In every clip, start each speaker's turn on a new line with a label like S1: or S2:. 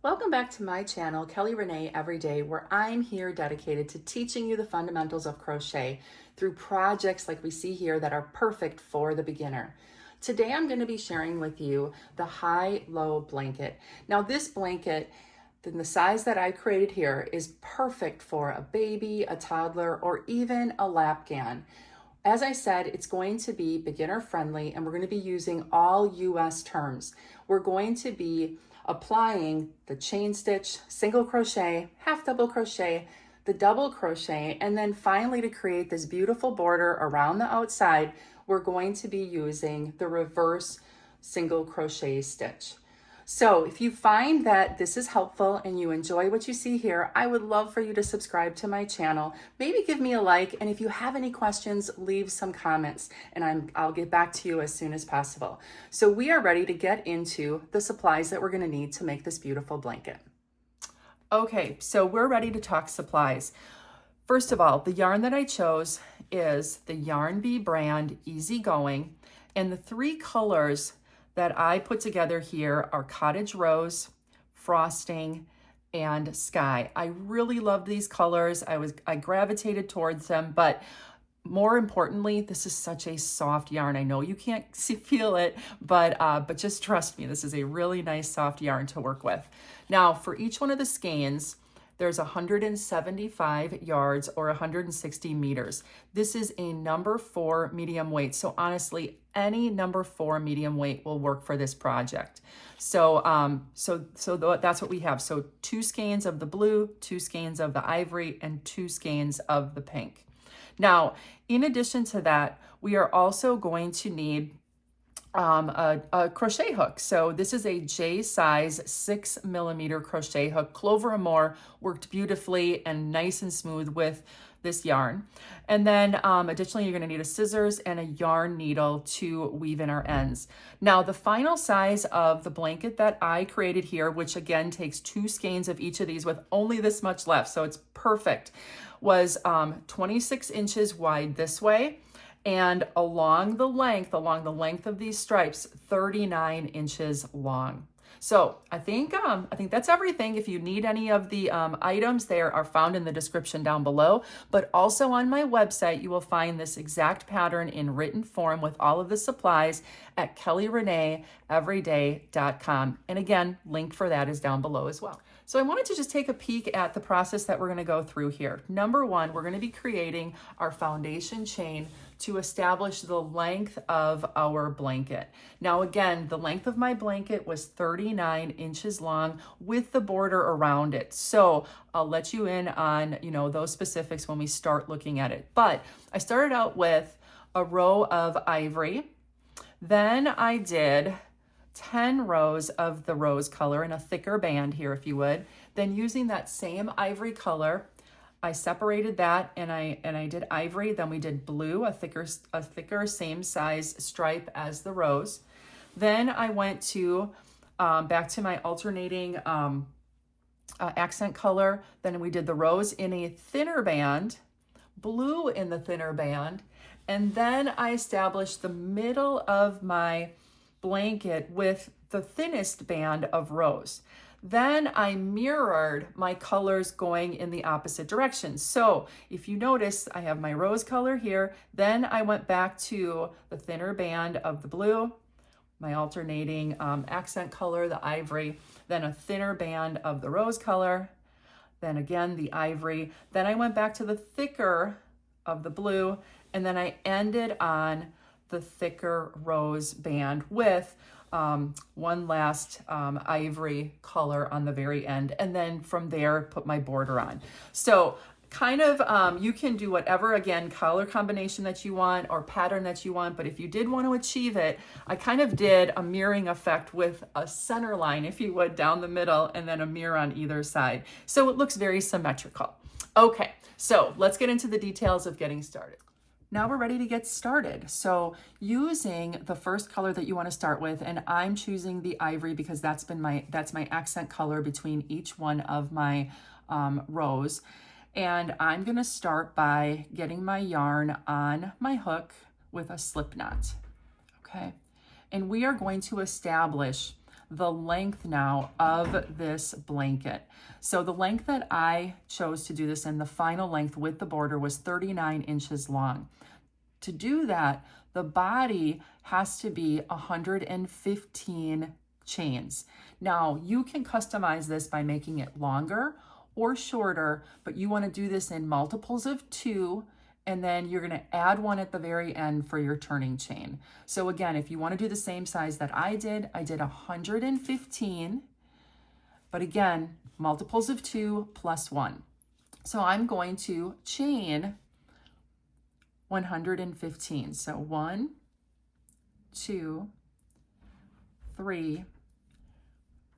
S1: Welcome back to my channel, Kelly Rene Every Day, where I'm here dedicated to teaching you the fundamentals of crochet through projects like we see here that are perfect for the beginner. Today I'm going to be sharing with you the Hi-Low blanket. Now this blanket, in the size that I created here, is perfect for a baby, a toddler, or even a lapgan. As I said, it's going to be beginner friendly and we're going to be using all US terms. We're going to be applying the chain stitch, single crochet, half double crochet, the double crochet, and then finally to create this beautiful border around the outside, we're going to be using the reverse single crochet stitch. So if you find that this is helpful and you enjoy what you see here, I would love for you to subscribe to my channel. Maybe give me a like, and if you have any questions, leave some comments and I'll get back to you as soon as possible. So we are ready to get into the supplies that we're going to need to make this beautiful blanket. Okay, so we're ready to talk supplies. First of all, the yarn that I chose is the Yarn Bee brand Easygoing, and the three colors that I put together here are Cottage Rose, Frosting, and Sky. I really loved these colors. I gravitated towards them, but more importantly, this is such a soft yarn. I know you can't feel it, but just trust me, this is a really nice soft yarn to work with. Now, for each one of the skeins, there's 175 yards or 160 meters. This is a number 4 medium weight. So honestly, any number 4 medium weight will work for this project. So that's what we have. So 2 skeins of the blue, 2 skeins of the ivory, and 2 skeins of the pink. Now, in addition to that, we are also going to need a crochet hook. So this is a J size 6mm crochet hook. Clover and More worked beautifully and nice and smooth with this yarn. And then additionally, you're going to need a scissors and a yarn needle to weave in our ends. Now, the final size of the blanket that I created here, which again takes 2 skeins of each of these with only this much left, so it's perfect, was 26 inches wide this way, and along the length of these stripes, 39 inches long. So I think that's everything. If you need any of the items, they are found in the description down below. But also on my website, you will find this exact pattern in written form with all of the supplies at kellyreneeveryday.com. And again, link for that is down below as well. So I wanted to just take a peek at the process that we're going to go through here. Number 1, we're going to be creating our foundation chain to establish the length of our blanket. Now again, the length of my blanket was 39 inches long with the border around it. So I'll let you in on, those specifics when we start looking at it. But I started out with a row of ivory. Then I did 10 rows of the rose color in a thicker band here, if you would. Then using that same ivory color, I separated that and I did ivory. Then we did blue, a thicker same size stripe as the rose. Then I went to back to my alternating accent color. Then we did the rose in a thinner band, blue in the thinner band, and then I established the middle of my blanket with the thinnest band of rose. Then I mirrored my colors going in the opposite direction. So if you notice, I have my rose color here. Then I went back to the thinner band of the blue, my alternating accent color, the ivory, then a thinner band of the rose color, then again the ivory. Then I went back to the thicker of the blue, and then I ended on the thicker rose band with one last ivory color on the very end, and then from there put my border on. So kind of you can do whatever, again, color combination that you want or pattern that you want, but if you did want to achieve it, I kind of did a mirroring effect with a center line, if you would, down the middle and then a mirror on either side. So it looks very symmetrical. Okay, so let's get into the details of getting started. Now we're ready to get started. So using the first color that you want to start with, and I'm choosing the ivory because that's my accent color between each one of my rows. And I'm going to start by getting my yarn on my hook with a slip knot. Okay. And we are going to establish the length now of this blanket. So the length that I chose to do this in, the final length with the border, was 39 inches long. To do that, the body has to be 115 chains. Now, you can customize this by making it longer or shorter, but you want to do this in multiples of 2, and then you're going to add 1 at the very end for your turning chain. So again, if you want to do the same size that I did 115, but again, multiples of 2 plus 1. So I'm going to chain 115. So 1, 2, 3,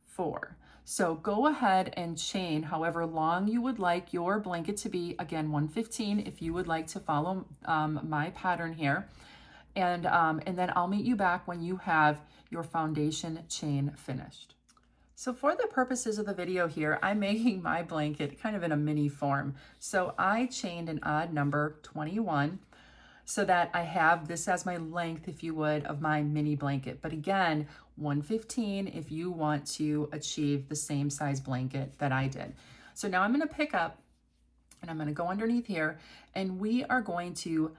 S1: 4. So go ahead and chain however long you would like your blanket to be. Again, 115 if you would like to follow my pattern here. And then I'll meet you back when you have your foundation chain finished. So for the purposes of the video here, I'm making my blanket kind of in a mini form. So I chained an odd number 21 so that I have this as my length, if you would, of my mini blanket. But again, 115 if you want to achieve the same size blanket that I did. So now I'm going to pick up and I'm going to go underneath here, and we are going to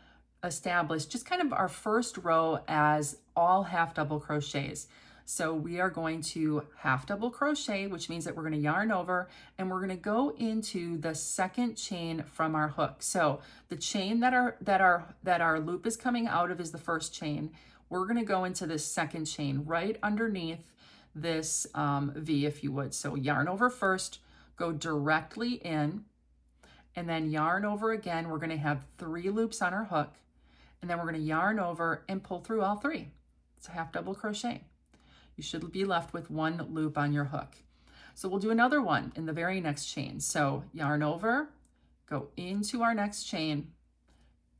S1: establish just kind of our first row as all half double crochets. So we are going to half double crochet, which means that we're going to yarn over and we're going to go into the second chain from our hook. So the chain that our loop is coming out of is the first chain. We're going to go into this second chain right underneath this V, if you would. So yarn over first, go directly in, and then yarn over again. We're going to have 3 loops on our hook, and then we're going to yarn over and pull through all 3. It's a half double crochet. You should be left with 1 loop on your hook. So we'll do another one in the very next chain. So yarn over, go into our next chain,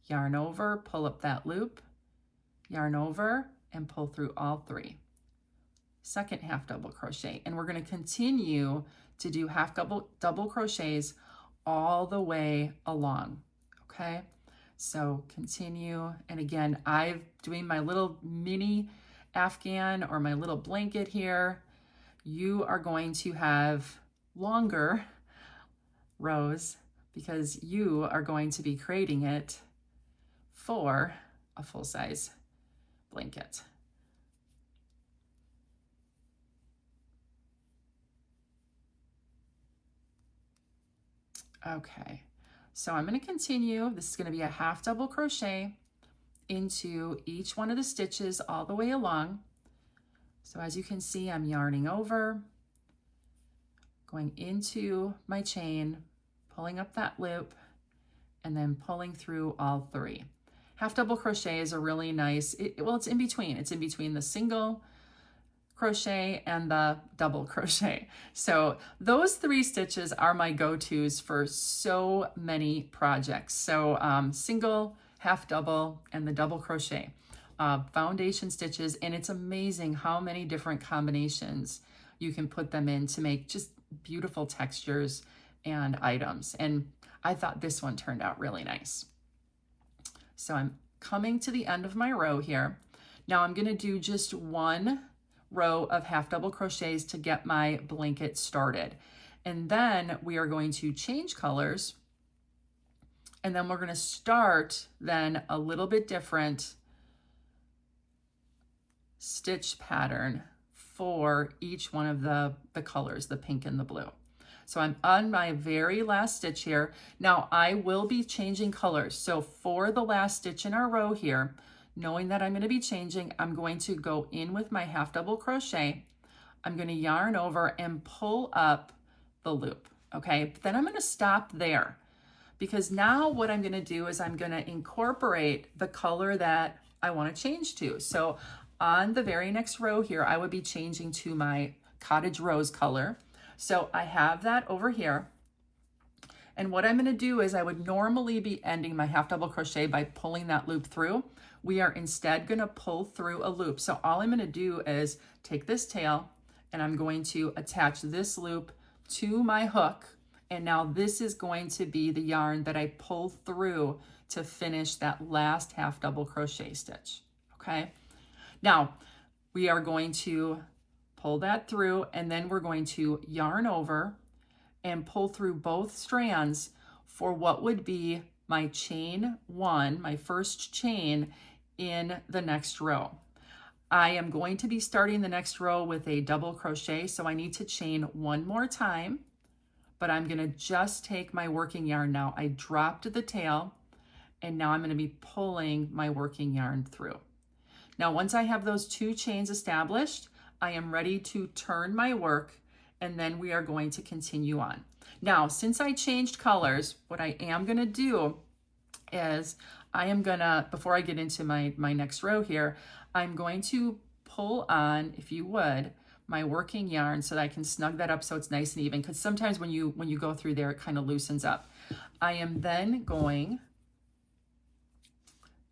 S1: yarn over, pull up that loop, yarn over, and pull through all 3. Second half double crochet. And we're going to continue to do half double crochets all the way along. Okay, so continue. And again, I'm doing my little mini Afghan or my little blanket here. You are going to have longer rows because you are going to be creating it for a full-size blanket. Okay, so I'm going to continue. This is going to be a half double crochet into each one of the stitches all the way along. So as you can see, I'm yarning over, going into my chain, pulling up that loop, and then pulling through all 3. Half double crochet is a really nice, well, it's in between. It's in between the single crochet and the double crochet. So those 3 stitches are my go-tos for so many projects. So single, half double, and the double crochet foundation stitches. And it's amazing how many different combinations you can put them in to make just beautiful textures and items. And I thought this one turned out really nice. So I'm coming to the end of my row here. Now I'm going to do just 1 row of half double crochets to get my blanket started. And then we are going to change colors, and then we're going to start then a little bit different stitch pattern for each one of the colors, the pink and the blue. So I'm on my very last stitch here. Now I will be changing colors. So for the last stitch in our row here, knowing that I'm going to be changing, I'm going to go in with my half double crochet. I'm going to yarn over and pull up the loop. Okay, but then I'm going to stop there, because now what I'm going to do is I'm going to incorporate the color that I want to change to. So on the very next row here, I would be changing to my cottage rose color. So I have that over here. And what I'm going to do is I would normally be ending my half double crochet by pulling that loop through. We are instead going to pull through a loop. So all I'm going to do is take this tail and I'm going to attach this loop to my hook. And now this is going to be the yarn that I pull through to finish that last half double crochet stitch. Okay. Now we are going to pull that through, and then we're going to yarn over and pull through both strands for what would be my chain one, my first chain in the next row. I am going to be starting the next row with a double crochet, so I need to chain one more time, but I'm gonna just take my working yarn now. I dropped the tail, and now I'm gonna be pulling my working yarn through. Now, once I have those 2 chains established, I am ready to turn my work, and then we are going to continue on. Now, since I changed colors, what I am gonna do is I am gonna, before I get into my next row here, I'm going to pull on, if you would, my working yarn so that I can snug that up so it's nice and even, because sometimes when you go through there, it kind of loosens up. I am then going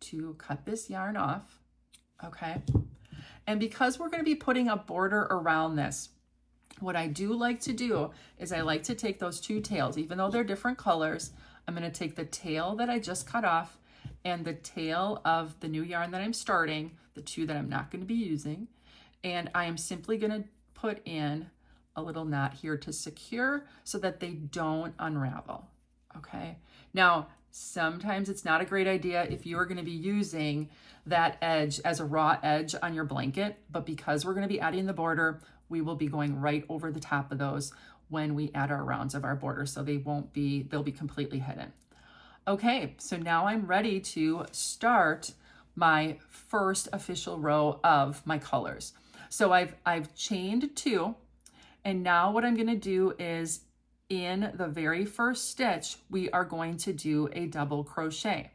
S1: to cut this yarn off, okay? And because we're gonna be putting a border around this, what I do like to do is I like to take those 2 tails, even though they're different colors. I'm gonna take the tail that I just cut off and the tail of the new yarn that I'm starting, the 2 that I'm not gonna be using, and I am simply gonna put in a little knot here to secure so that they don't unravel, okay? Now, sometimes it's not a great idea if you're gonna be using that edge as a raw edge on your blanket, but because we're gonna be adding the border, we will be going right over the top of those when we add our rounds of our border, so they'll be completely hidden. Okay, so now I'm ready to start my first official row of my colors. So I've chained 2, and now what I'm gonna do is in the very first stitch, we are going to do a double crochet.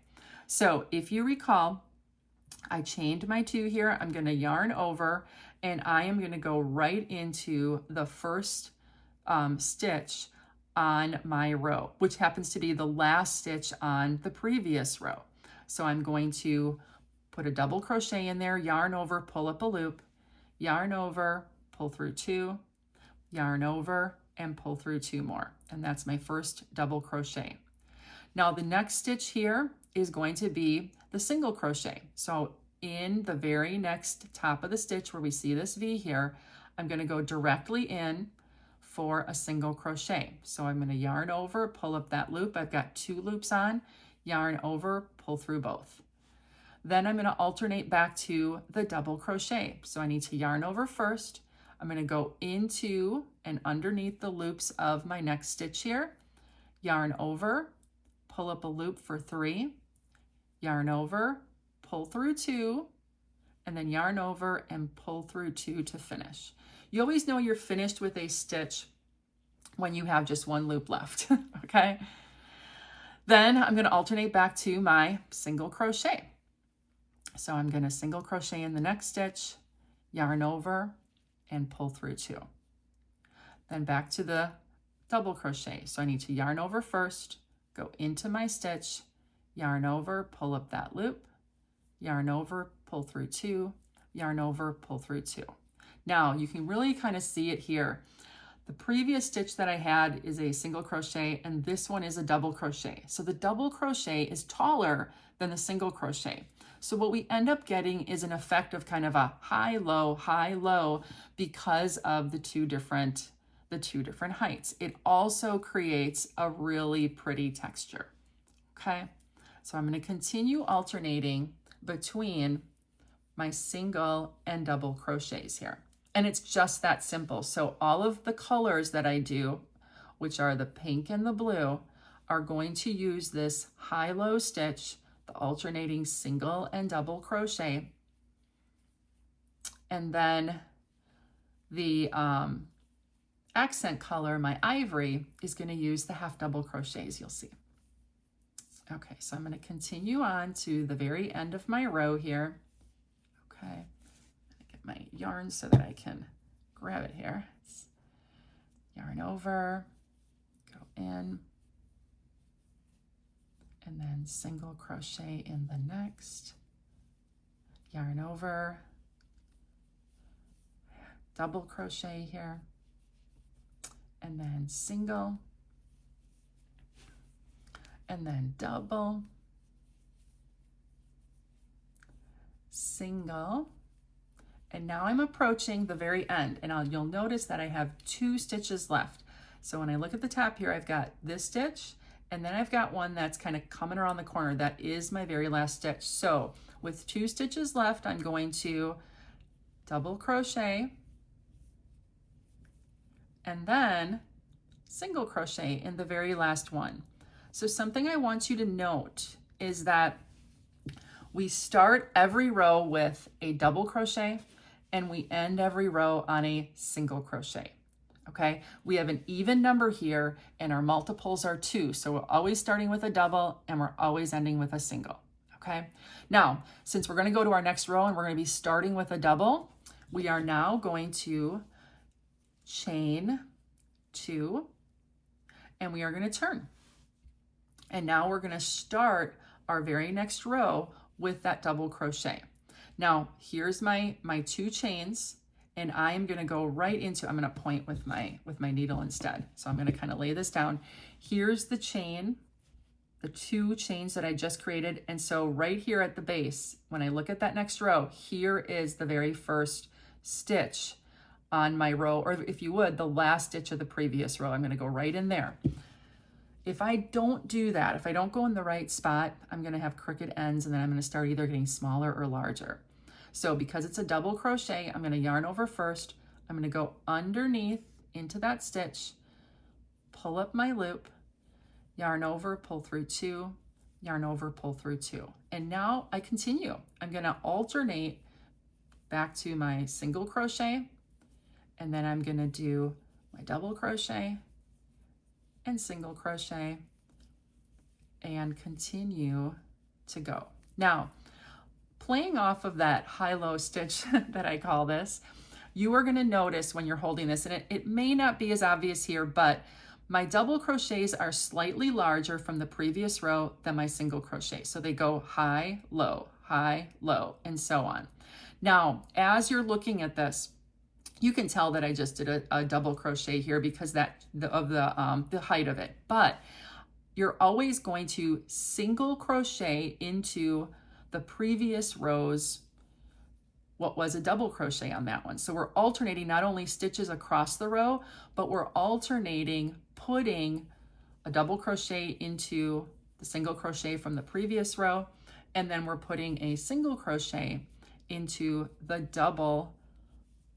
S1: So if you recall, I chained my 2 here, I'm gonna yarn over, and I am gonna go right into the first stitch on my row, which happens to be the last stitch on the previous row. So I'm going to put a double crochet in there, yarn over, pull up a loop, yarn over, pull through 2, yarn over, and pull through 2 more. And that's my first double crochet. Now the next stitch here is going to be the single crochet. So in the very next top of the stitch where we see this V here, I'm going to go directly in for a single crochet. So I'm going to yarn over, pull up that loop. I've got 2 loops on, yarn over, pull through both. Then I'm going to alternate back to the double crochet. So I need to yarn over first. I'm going to go into and underneath the loops of my next stitch here, yarn over, pull up a loop for 3, yarn over, pull through 2, and then yarn over and pull through 2 to finish. You always know you're finished with a stitch when you have just 1 loop left, okay? Then I'm gonna alternate back to my single crochet. So I'm gonna single crochet in the next stitch, yarn over, and pull through 2. Then back to the double crochet. So I need to yarn over first, go into my stitch, yarn over, pull up that loop, yarn over, pull through 2, yarn over, pull through 2. Now you can really kind of see it here. The previous stitch that I had is a single crochet, and this one is a double crochet. So the double crochet is taller than the single crochet. So what we end up getting is an effect of kind of a high, low, because of the two different heights. It also creates a really pretty texture, okay? So I'm going to continue alternating between my single and double crochets here. And it's just that simple. So all of the colors that I do, which are the pink and the blue, are going to use this high-low stitch, the alternating single and double crochet. And then the accent color, my ivory, is going to use the half double crochets, you'll see. Okay, so I'm going to continue on to the very end of my row here. Okay, get my yarn so that I can grab it here. It's yarn over, go in, and then single crochet in the next, yarn over, double crochet here, and then single, and then double, single, And now I'm approaching the very end, and you'll notice that I have 2 stitches left. So when I look at the top here, I've got this stitch, and then I've got one that's kind of coming around the corner. That is my very last stitch. So with 2 stitches left, I'm going to double crochet and then single crochet in the very last one. So something I want you to note is that we start every row with a double crochet and we end every row on a single crochet. Okay, we have an even number here and our multiples are 2. So we're always starting with a double and we're always ending with a single. Okay, now since we're going to go to our next row and we're going to be starting with a double, we are now going to chain 2 and we are going to turn. And now we're going to start our very next row with that double crochet. Now here's my 2 chains, and I'm going to go right into, I'm going to point with my needle instead. So I'm going to kind of lay this down. Here's the chain, the 2 chains that I just created. And so right here at the base, when I look at that next row, here is the very first stitch on my row, or if you would, the last stitch of the previous row. I'm going to go right in there. If I don't do that, if I don't go in the right spot, I'm going to have crooked ends, and then I'm going to start either getting smaller or larger. So because it's a double crochet, I'm going to yarn over first. I'm going to go underneath into that stitch, pull up my loop, yarn over, pull through 2, yarn over, pull through 2. And now I continue. I'm going to alternate back to my single crochet, and then I'm going to do my double crochet and single crochet and continue to go. Now, playing off of that high-low stitch that I call this, you are going to notice when you're holding this, and it may not be as obvious here, but my double crochets are slightly larger from the previous row than my single crochet. So they go high, low, and so on. Now, as you're looking at this, you can tell that I just did a double crochet here because of the height of it. But you're always going to single crochet into the previous rows what was a double crochet on that one. So we're alternating not only stitches across the row, but we're alternating putting a double crochet into the single crochet from the previous row, and then we're putting a single crochet into the double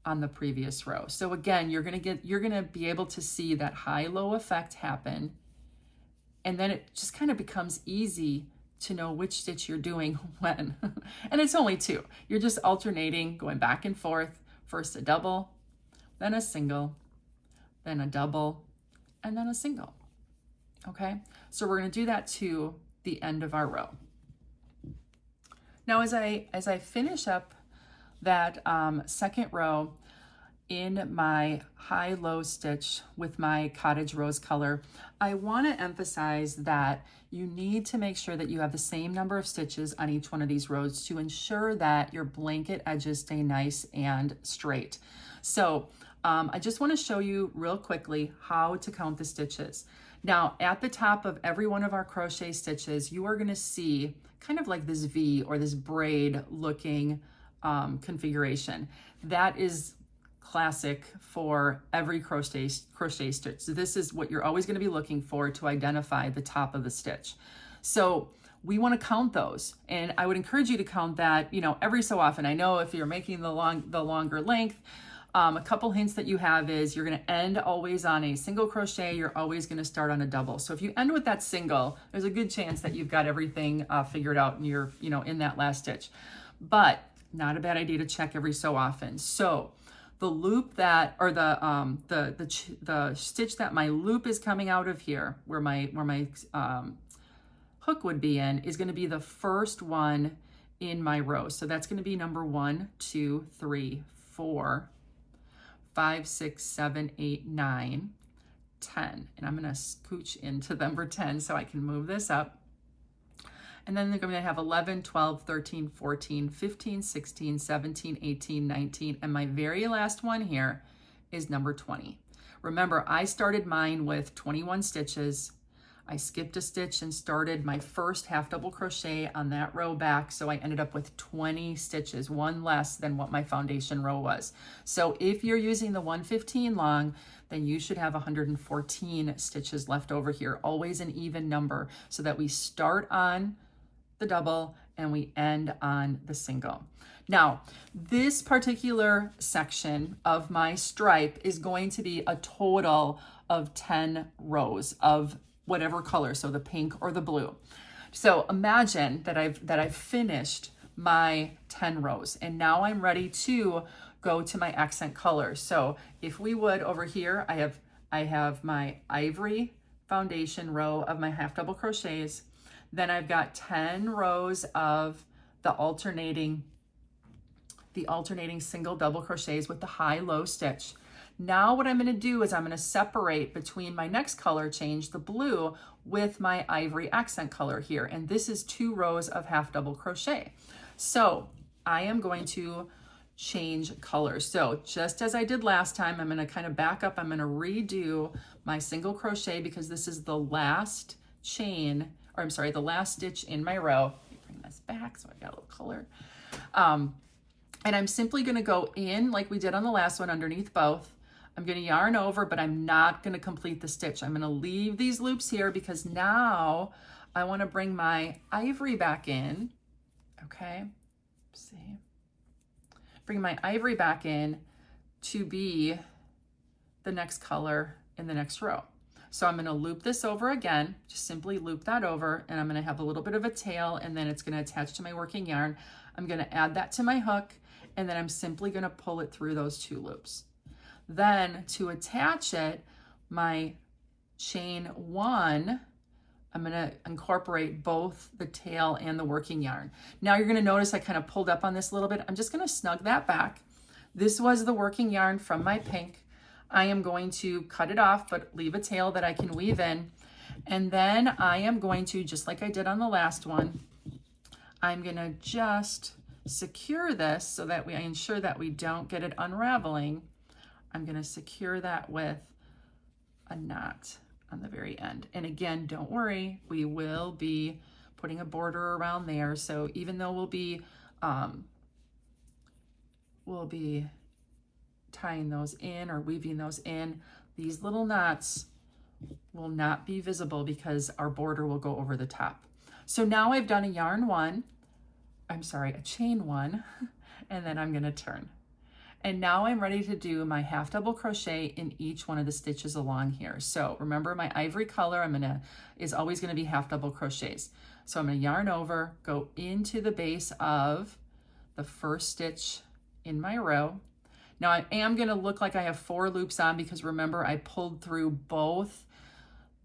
S1: on the previous row. So again, you're gonna be able to see that high-low effect happen, and then it just kind of becomes easy to know which stitch you're doing when. And it's only 2. You're just alternating, going back and forth. First a double, then a single, then a double, and then a single. Okay, so we're gonna do that to the end of our row. Now as I finish up that second row in my high-low stitch with my cottage rose color, I want to emphasize that you need to make sure that you have the same number of stitches on each one of these rows to ensure that your blanket edges stay nice and straight. So I just want to show you real quickly how to count the stitches. Now at the top of every one of our crochet stitches, you are going to see kind of like this V or this braid looking configuration. That is classic for every crochet stitch. So this is what you're always going to be looking for to identify the top of the stitch. So we want to count those, and I would encourage you to count that, every so often. I know if you're making the longer length, a couple hints that you have is you're going to end always on a single crochet. You're always going to start on a double. So if you end with that single, there's a good chance that you've got everything figured out and you're in that last stitch. But not a bad idea to check every so often. So the loop that, or the stitch that my loop is coming out of here, where my hook would be in, is going to be the first one in my row. So that's going to be number 1, 2, 3, 4, 5, 6, 7, 8, 9, 10. And I'm going to scooch into number 10 so I can move this up. And then they're going to have 11, 12, 13, 14, 15, 16, 17, 18, 19. And my very last one here is number 20. Remember, I started mine with 21 stitches. I skipped a stitch and started my first half double crochet on that row back. So I ended up with 20 stitches, one less than what my foundation row was. So if you're using the 115 long, then you should have 114 stitches left over here, always an even number, so that we start on the double and we end on the single. Now, this particular section of my stripe is going to be a total of 10 rows of whatever color, so the pink or the blue. So imagine that I've finished my 10 rows, and now I'm ready to go to my accent color. So if we would, over here, I have my ivory foundation row of my half double crochets. Then I've got 10 rows of the alternating single double crochets with the high-low stitch. Now what I'm going to do is I'm going to separate between my next color change, the blue, with my ivory accent color here. And this is 2 rows of half double crochet. So I am going to change colors. So just as I did last time, I'm going to kind of back up. I'm going to redo my single crochet because this is the last chain, or I'm sorry, the last stitch in my row. Let me bring this back so I got a little color. And I'm simply going to go in like we did on the last one underneath both. I'm going to yarn over, but I'm not going to complete the stitch. I'm going to leave these loops here because now I want to bring my ivory back in. Okay, see, bring my ivory back in to be the next color in the next row. So I'm going to loop this over again, just simply loop that over, and I'm going to have a little bit of a tail, and then it's going to attach to my working yarn. I'm going to add that to my hook, and then I'm simply going to pull it through those 2 loops. Then to attach it, my chain 1, I'm going to incorporate both the tail and the working yarn. Now you're going to notice I kind of pulled up on this a little bit. I'm just going to snug that back. This was the working yarn from my pink. I am going to cut it off, but leave a tail that I can weave in. And then I am going to, just like I did on the last one, I'm going to just secure this so that I ensure that we don't get it unraveling. I'm going to secure that with a knot on the very end. And again, don't worry, we will be putting a border around there. So even though we'll be tying those in or weaving those in, these little knots will not be visible because our border will go over the top. So now I've done a chain 1, and then I'm going to turn. And now I'm ready to do my half double crochet in each one of the stitches along here. So remember, my ivory color is always going to be half double crochets. So I'm going to yarn over, go into the base of the first stitch in my row. Now I am going to look like I have 4 loops on because remember, I pulled through both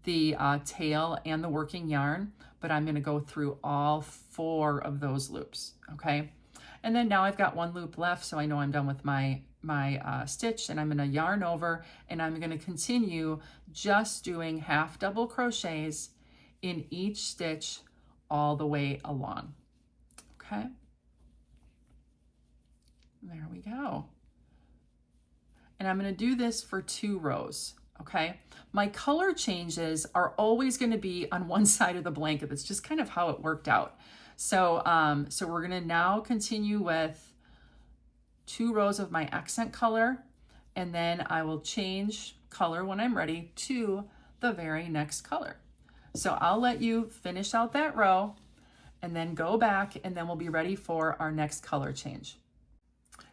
S1: the tail and the working yarn, but I'm going to go through all 4 of those loops. Okay. And then now I've got 1 loop left, so I know I'm done with my stitch, and I'm going to yarn over, and I'm going to continue just doing half double crochets in each stitch all the way along. Okay, there we go. And I'm going to do this for 2 rows. Okay, my color changes are always going to be on one side of the blanket. That's just kind of how it worked out. So, so we're going to now continue with 2 rows of my accent color, and then I will change color when I'm ready to the very next color. So I'll let you finish out that row and then go back, and then we'll be ready for our next color change.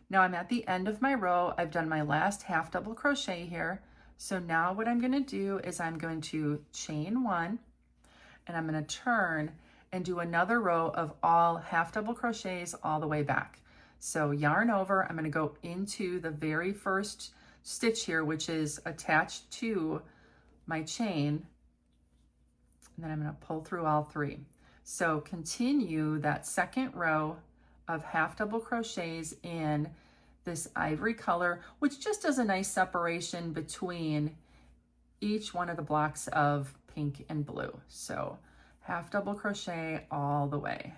S1: Now I'm at the end of my row. I've done my last half double crochet here. So now what I'm going to do is I'm going to chain 1, and I'm going to turn and do another row of all half double crochets all the way back. So yarn over, I'm going to go into the very first stitch here, which is attached to my chain, and then I'm going to pull through all 3. So continue that second row of half double crochets in this ivory color, which just does a nice separation between each one of the blocks of pink and blue. So half double crochet all the way.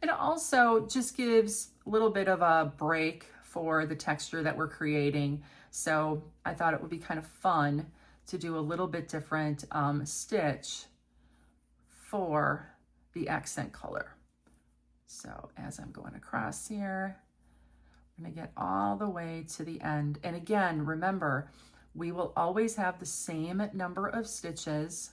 S1: It also just gives a little bit of a break for the texture that we're creating. So I thought it would be kind of fun to do a little bit different stitch for the accent color. So as I'm going across here, I'm going to get all the way to the end. And again, remember, we will always have the same number of stitches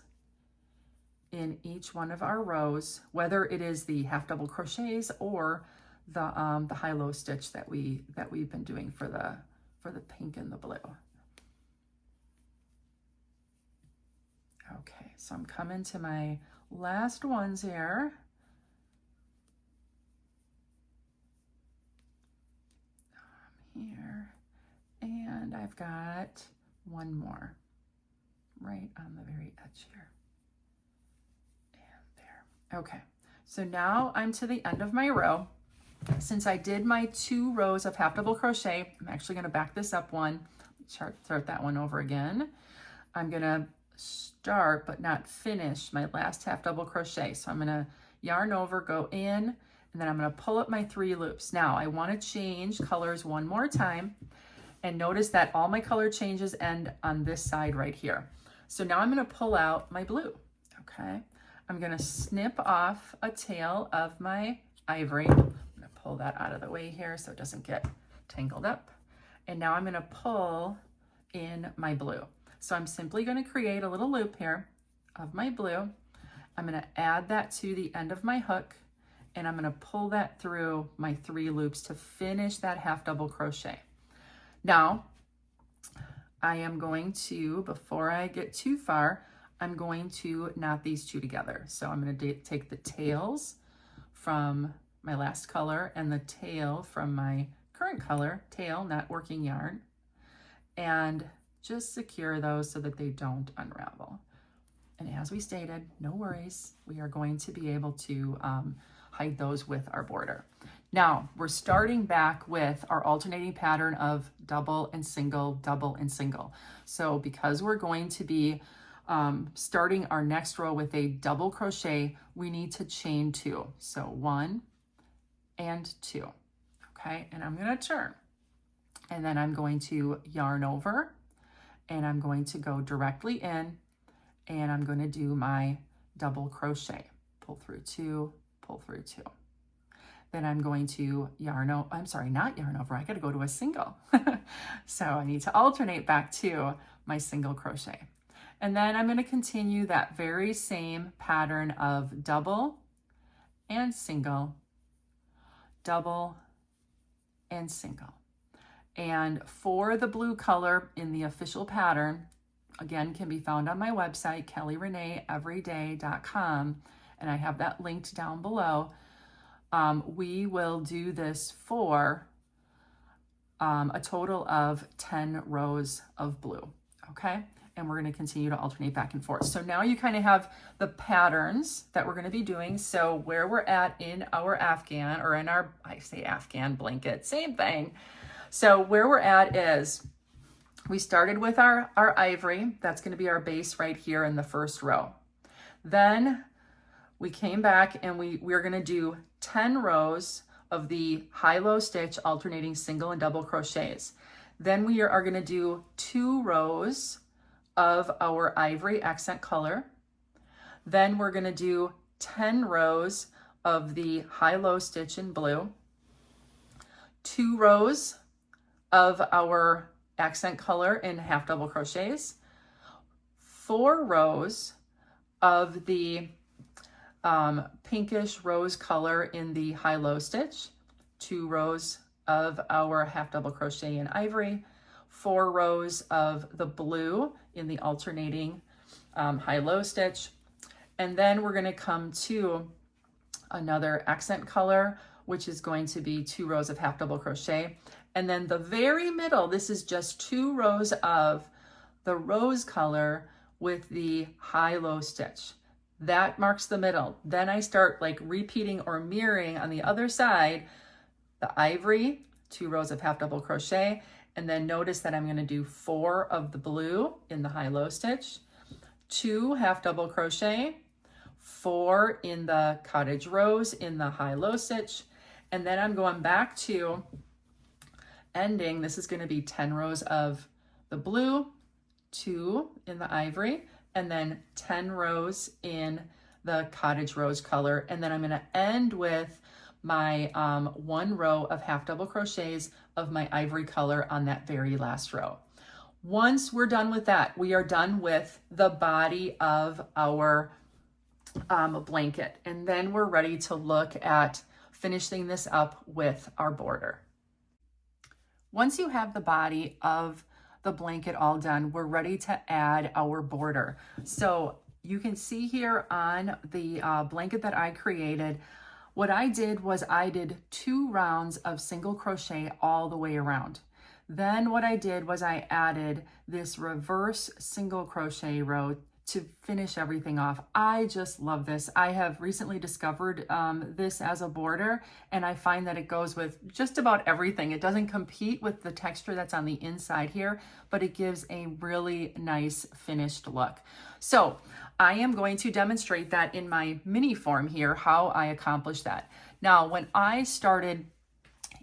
S1: in each one of our rows, whether it is the half double crochets or the high-low stitch that we've been doing for the pink and the blue. Okay, so I'm coming to my last ones here. Here, and I've got one more right on the very edge here. And there. Okay, so now I'm to the end of my row. Since I did my 2 rows of half double crochet, I'm actually going to back this up one, start that one over again. I'm going to start but not finish my last half double crochet. So I'm going to yarn over, go in, and then I'm going to pull up my 3 loops. Now I want to change colors one more time, and notice that all my color changes end on this side right here. So now I'm going to pull out my blue. Okay, I'm going to snip off a tail of my ivory. I'm going to pull that out of the way here so it doesn't get tangled up. And now I'm going to pull in my blue. So I'm simply going to create a little loop here of my blue. I'm going to add that to the end of my hook, and I'm going to pull that through my 3 loops to finish that half double crochet. Now, I am going to, before I get too far, I'm going to knot these 2 together. So I'm going to take the tails from my last color and the tail from my current color, tail, not working yarn, and just secure those so that they don't unravel. And as we stated, no worries, we are going to be able to hide those with our border. Now, we're starting back with our alternating pattern of double and single, double and single. So because we're going to be starting our next row with a double crochet, we need to chain 2. So 1 and 2, okay? And I'm gonna turn, and then I'm going to yarn over, and I'm going to go directly in, and I'm going to do my double crochet, pull through 2, pull through 2. Then I'm going to yarn over, I'm sorry, not yarn over, I gotta go to a single. So I need to alternate back to my single crochet. And then I'm gonna continue that very same pattern of double and single, double and single. And for the blue color in the official pattern, again, can be found on my website, kellyreneeveryday.com, and I have that linked down below. We will do this for a total of 10 rows of blue, okay? And we're going to continue to alternate back and forth. So now you kind of have the patterns that we're going to be doing. So where we're at in our Afghan, or in our, I say Afghan blanket, same thing. So where we're at is we started with our ivory. That's going to be our base right here in the first row. Then we came back and we're going to do 10 rows of the high-low stitch alternating single and double crochets. Then we are going to do 2 rows of our ivory accent color. Then we're going to do 10 rows of the high-low stitch in blue, 2 rows of our accent color in half double crochets, 4 rows of the pinkish rose color in the high-low stitch, 2 rows of our half double crochet in ivory, 4 rows of the blue in the alternating high-low stitch. And then we're going to come to another accent color, which is going to be 2 rows of half double crochet. And then the very middle, this is just 2 rows of the rose color with the high-low stitch. That marks the middle. Then I start like repeating or mirroring on the other side, the ivory, 2 rows of half double crochet, and then notice that I'm going to do 4 of the blue in the high-low stitch, 2 half double crochet, 4 in the cottage rose in the high-low stitch, and then I'm going back to ending. This is going to be 10 rows of the blue, 2 in the ivory, and then 10 rows in the cottage rose color. And then I'm gonna end with my 1 row of half double crochets of my ivory color on that very last row. Once we're done with that, we are done with the body of our blanket. And then we're ready to look at finishing this up with our border. Once you have the body of the blanket all done, we're ready to add our border. So you can see here on the blanket that I created, what I did was I did 2 rounds of single crochet all the way around. Then what I did was I added this reverse single crochet row to finish everything off. I just love this. I have recently discovered this as a border, and I find that it goes with just about everything. It doesn't compete with the texture that's on the inside here, but it gives a really nice finished look. So I am going to demonstrate that in my mini form here, how I accomplish that. Now, when I started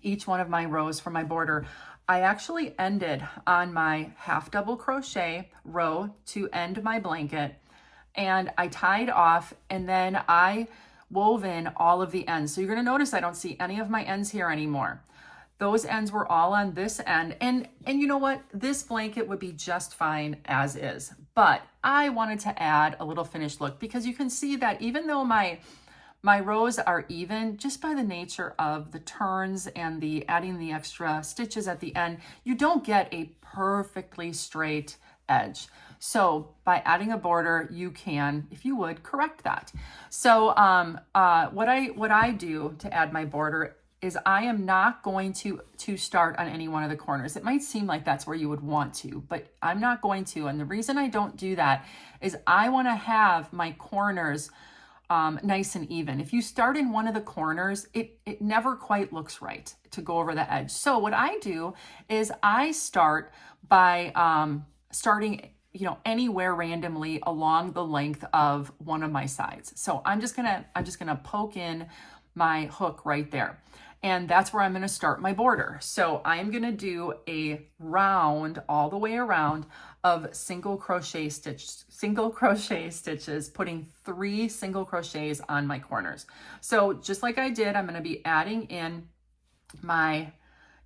S1: each one of my rows for my border, I actually ended on my half double crochet row to end my blanket, and I tied off, and then I wove in all of the ends. So you're gonna notice I don't see any of my ends here anymore. Those ends were all on this end, and you know what? This blanket would be just fine as is, but I wanted to add a little finished look because you can see that even though my rows are even, just by the nature of the turns and the adding the extra stitches at the end, you don't get a perfectly straight edge. So by adding a border, you can, if you would, correct that. So what I do to add my border is I am not going to start on any one of the corners. It might seem like that's where you would want to, but I'm not going to. And the reason I don't do that is I want to have my corners nice and even. If you start in one of the corners, it never quite looks right to go over the edge. So what I do is I start by starting, anywhere randomly along the length of one of my sides. So I'm just gonna poke in my hook right there. And that's where I'm gonna start my border. So I'm gonna do a round all the way around of single crochet stitches, putting 3 single crochets on my corners. So just like I did, I'm gonna be adding in my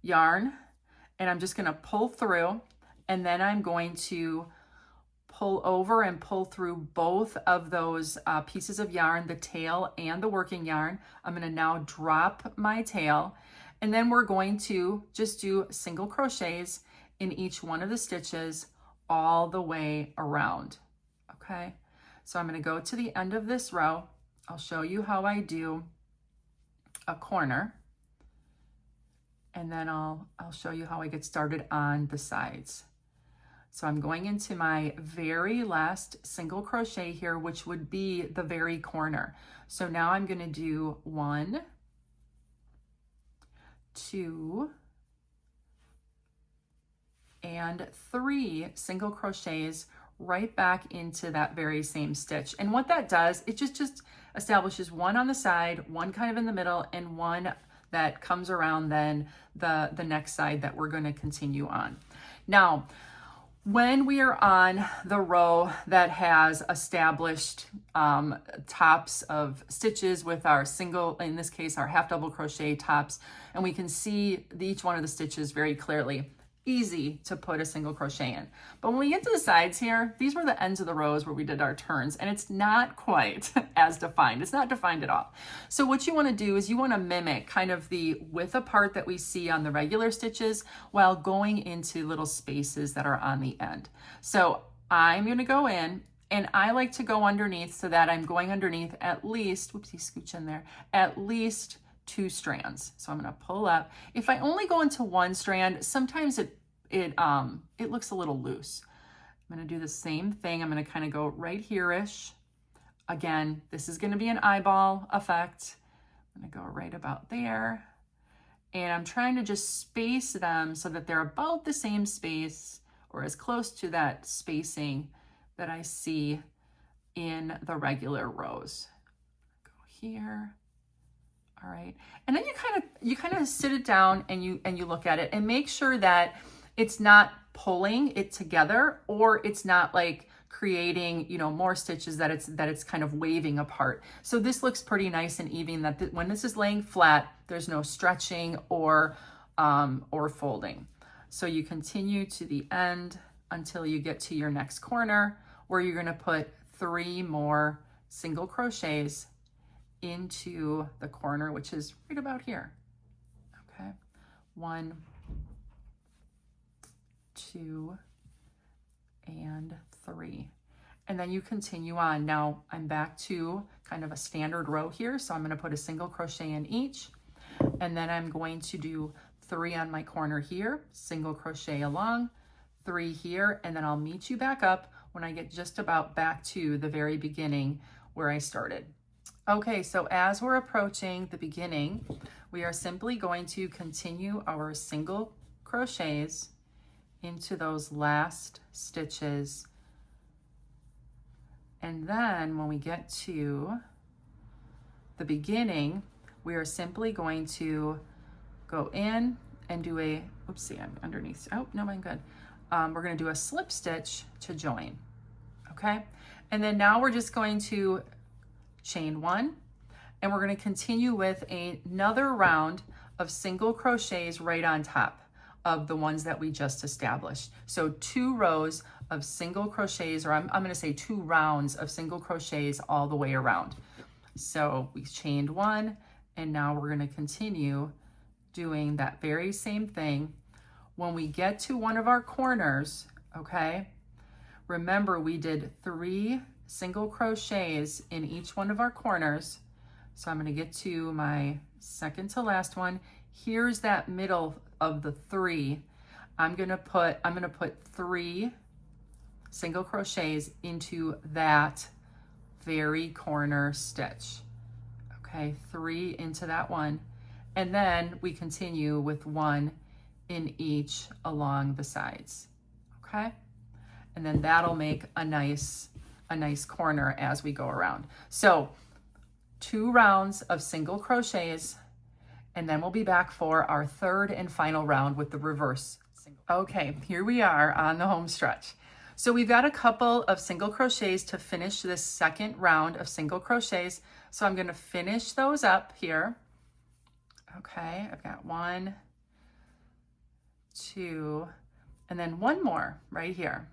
S1: yarn, and I'm just gonna pull through, and then I'm going to pull over and pull through both of those pieces of yarn, the tail and the working yarn. I'm gonna now drop my tail, and then we're going to just do single crochets in each one of the stitches all the way around, okay? So I'm gonna go to the end of this row. I'll show you how I do a corner, and then I'll show you how I get started on the sides. So I'm going into my very last single crochet here, which would be the very corner. So now I'm gonna do 1, 2, and 3 single crochets right back into that very same stitch. And what that does, it just establishes 1 on the side, 1 kind of in the middle, and 1 that comes around then the next side that we're gonna continue on. Now, when we are on the row that has established tops of stitches with our single, in this case, our half double crochet tops, and we can see each one of the stitches very clearly, easy to put a single crochet in. But when we get to the sides here, these were the ends of the rows where we did our turns, and it's not quite as defined. It's not defined at all. So what you want to do is you want to mimic kind of the width apart that we see on the regular stitches while going into little spaces that are on the end. So I'm going to go in, and I like to go underneath so that I'm going underneath at least, whoopsie, scooch in there, at least 2 strands. So I'm going to pull up. If I only go into 1 strand, sometimes it looks a little loose. I'm going to do the same thing. I'm going to kind of go right here-ish. Again, this is going to be an eyeball effect. I'm going to go right about there. And I'm trying to just space them so that they're about the same space or as close to that spacing that I see in the regular rows. Go here. All right, and then you kind of sit it down and you look at it and make sure that it's not pulling it together, or it's not like creating, you know, more stitches that it's kind of waving apart. So this looks pretty nice and even, that when this is laying flat, there's no stretching or folding. So you continue to the end until you get to your next corner, where you're going to put 3 more single crochets into the corner, which is right about here. Okay, 1, 2, and 3. And then you continue on. Now I'm back to kind of a standard row here, so I'm going to put a single crochet in each, and then I'm going to do 3 on my corner here, single crochet along, 3 here, and then I'll meet you back up when I get just about back to the very beginning where I started. Okay, so as we're approaching the beginning, we are simply going to continue our single crochets into those last stitches. And then when we get to the beginning, we are simply going to go in and do a, oopsie, I'm underneath. Oh, no, I'm good. We're going to do a slip stitch to join. Okay. And then now we're just going to chain 1, and we're going to continue with another round of single crochets right on top of the ones that we just established. So 2 rows of single crochets, or I'm going to say 2 rounds of single crochets all the way around. So we chained 1, and now we're going to continue doing that very same thing. When we get to one of our corners, okay, remember we did 3 single crochets in each one of our corners. So I'm going to get to my second to last one. Here's that middle of the 3. I'm going to put 3 single crochets into that very corner stitch. Okay, 3 into that one. And then we continue with 1 in each along the sides. Okay? And then that'll make a nice corner as we go around. So 2 rounds of single crochets, and then we'll be back for our third and final round with the reverse single. Okay, here we are on the home stretch. So we've got a couple of single crochets to finish this second round of single crochets. So I'm going to finish those up here. Okay, I've got 1, 2, and then 1 more right here.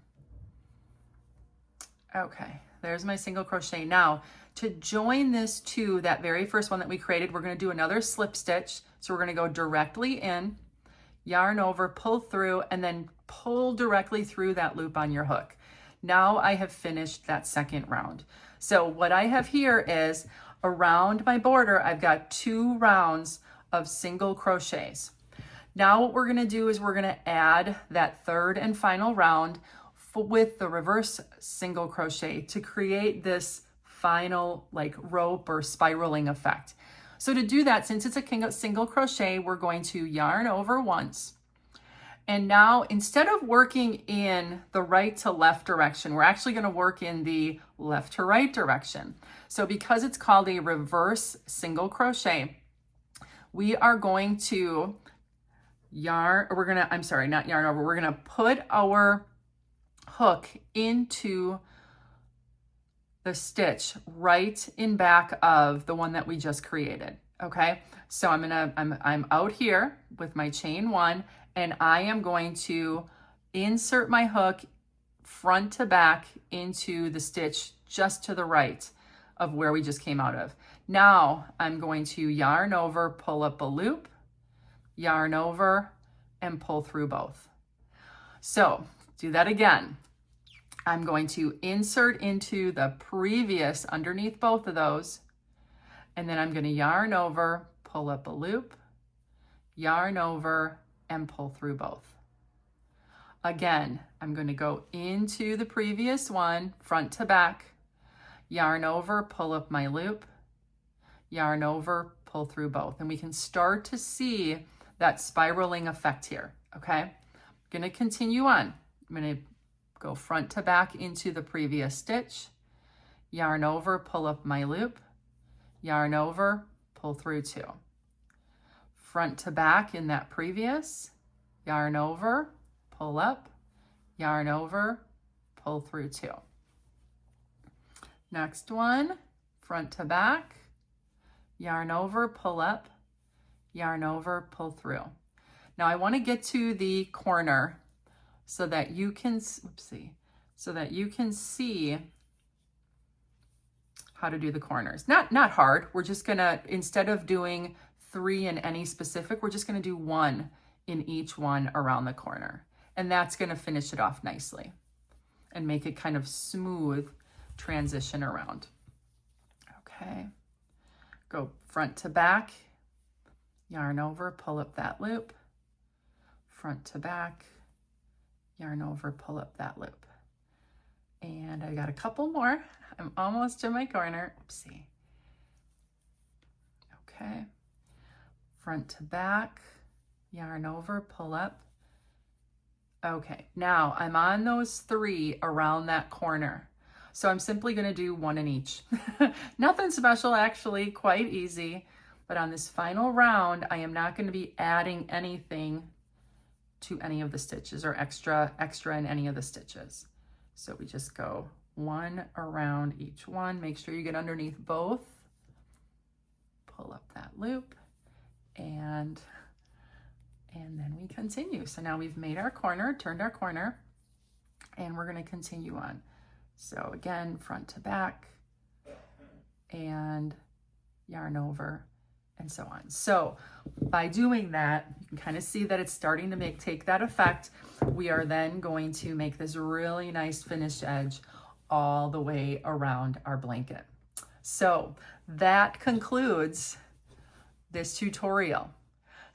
S1: Okay, there's my single crochet. Now, to join this to that very first one that we created, we're going to do another slip stitch. So we're going to go directly in, yarn over, pull through, and then pull directly through that loop on your hook. Now I have finished that second round. So what I have here is around my border, I've got 2 rounds of single crochets. Now what we're going to do is we're going to add that third and final round with the reverse single crochet to create this final like rope or spiraling effect. So to do that, since it's a single crochet, we're going to yarn over once. And now instead of working in the right to left direction, we're actually going to work in the left to right direction. So because it's called a reverse single crochet, we are going to we're going to put our hook into the stitch right in back of the one that we just created. Okay, so I'm out here with my chain 1, and I am going to insert my hook front to back into the stitch just to the right of where we just came out of. Now I'm going to yarn over, pull up a loop, yarn over, and pull through both. So do that again. I'm going to insert into the previous underneath both of those, and then I'm going to yarn over, pull up a loop, yarn over, and pull through both. Again, I'm going to go into the previous one, front to back, yarn over, pull up my loop, yarn over, pull through both. And we can start to see that spiraling effect here, okay? I'm going to continue on. I'm going to go front to back into the previous stitch, yarn over, pull up my loop, yarn over, pull through 2. Front to back in that previous, yarn over, pull up, yarn over, pull through 2. Next one, front to back, yarn over, pull up, yarn over, pull through. Now I want to get to the corner so that you can, so that you can see how to do the corners. Not hard. We're just gonna, instead of doing 3 in any specific, we're just gonna do 1 in each one around the corner. And that's gonna finish it off nicely and make it kind of smooth transition around. Okay, go front to back, yarn over, pull up that loop, front to back, yarn over, pull up that loop. And I got a couple more. I'm almost to my corner. Oopsie. Okay. Front to back, yarn over, pull up. Okay, now I'm on those 3 around that corner. So I'm simply going to do 1 in each. Nothing special, actually, quite easy. But on this final round, I am not going to be adding anything to any of the stitches or extra in any of the stitches. So we just go 1 around each one. Make sure you get underneath both. Pull up that loop and then we continue. So now we've made our corner, turned our corner, and we're going to continue on. So again, front to back and yarn over and so on. So by doing that, you can kind of see that it's starting to take that effect. We are then going to make this really nice finished edge all the way around our blanket. So that concludes this tutorial.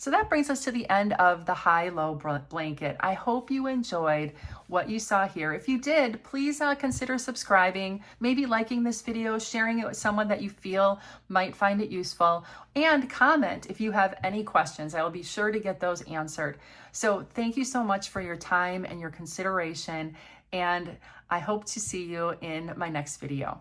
S1: So that brings us to the end of the Hi-Low blanket. I hope you enjoyed what you saw here. If you did, please consider subscribing, maybe liking this video, sharing it with someone that you feel might find it useful, and comment if you have any questions. I will be sure to get those answered. So thank you so much for your time and your consideration, and I hope to see you in my next video.